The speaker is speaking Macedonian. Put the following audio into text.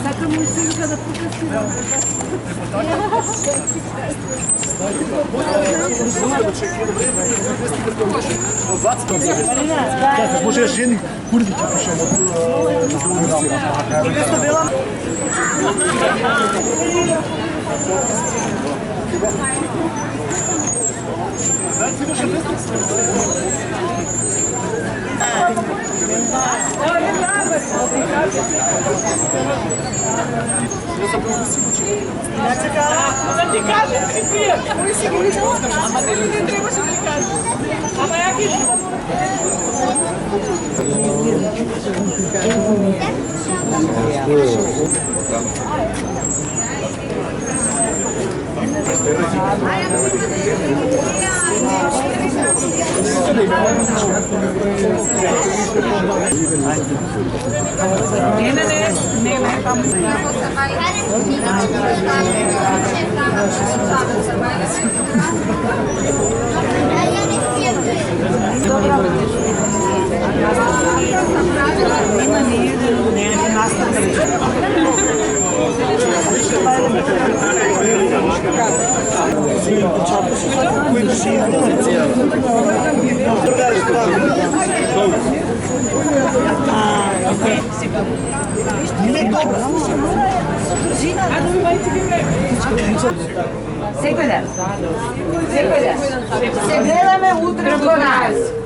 Така му силка да покасира. Може жени курдите пишем Да ти кажеш, Фір! Ми сьогодні а ти не треба, що ти кажеш. А як і Секој ден. Секој ден. Се гледаме утре во 12.